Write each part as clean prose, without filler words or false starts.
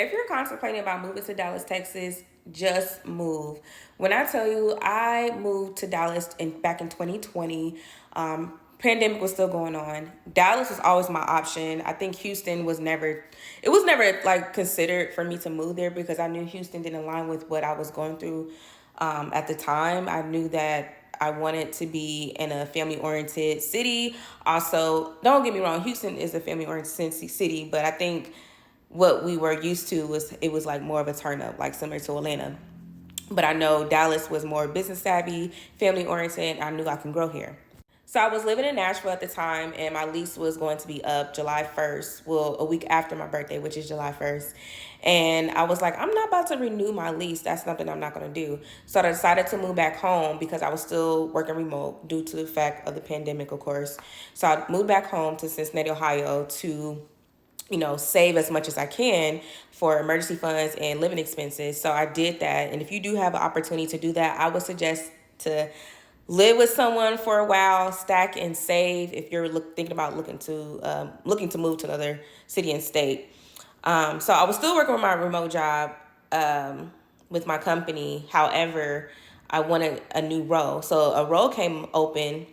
If you're contemplating about moving to Dallas, Texas, just move. When I tell you, I moved to Dallas back in 2020. Pandemic was still going on. Dallas was always my option. I think Houston was never, it was never like considered for me to move there because I knew Houston didn't align with what I was going through at the time. I knew that I wanted to be in a family oriented city. Also, don't get me wrong, Houston is a family oriented city, but I think what we were used to was it was like more of a turn up, like similar to Atlanta. But I know Dallas was more business savvy, family oriented. I knew I can grow here. So I was living in Nashville at the time, and my lease was going to be up July 1st. Well, a week after my birthday, which is July 1st. And I was like, I'm not about to renew my lease. That's something I'm not going to do. So I decided to move back home because I was still working remote due to the fact of the pandemic, of course. So I moved back home to Cincinnati, Ohio to save as much as I can for emergency funds and living expenses. So I did that. And if you do have an opportunity to do that, I would suggest to live with someone for a while, stack and save if you're thinking about looking to move to another city and state. So I was still working with my remote job with my company. However, I wanted a new role. So a role came open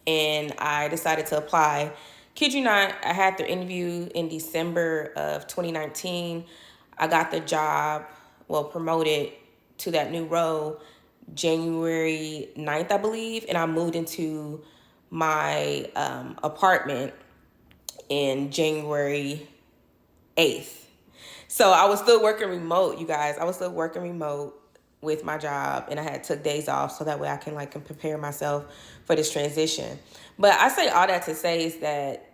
and I decided to apply. Kid you not, I had the interview in December of 2019. I got the job, promoted to that new role January 9th, I believe, and I moved into my apartment in January 8th. So I was still working remote, you guys. I was still working remote with my job, and I had took days off so that way I can prepare myself for this transition. But I say all that to say is that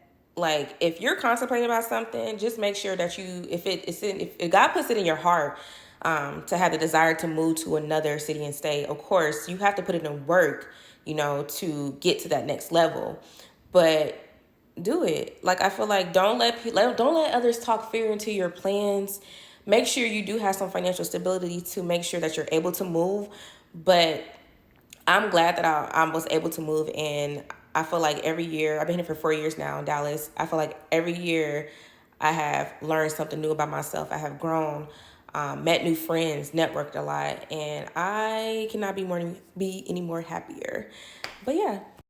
if you're contemplating about something, just make sure that if God puts it in your heart to have the desire to move to another city and state, of course you have to put it in work, to get to that next level. But do it. I feel like don't let others talk fear into your plans. Make sure you do have some financial stability to make sure that you're able to move. But I'm glad that I was able to move, and I feel like every year, I've been here for 4 years now in Dallas. I feel like every year I have learned something new about myself. I have grown, met new friends, networked a lot, and I cannot be any more happier. But yeah,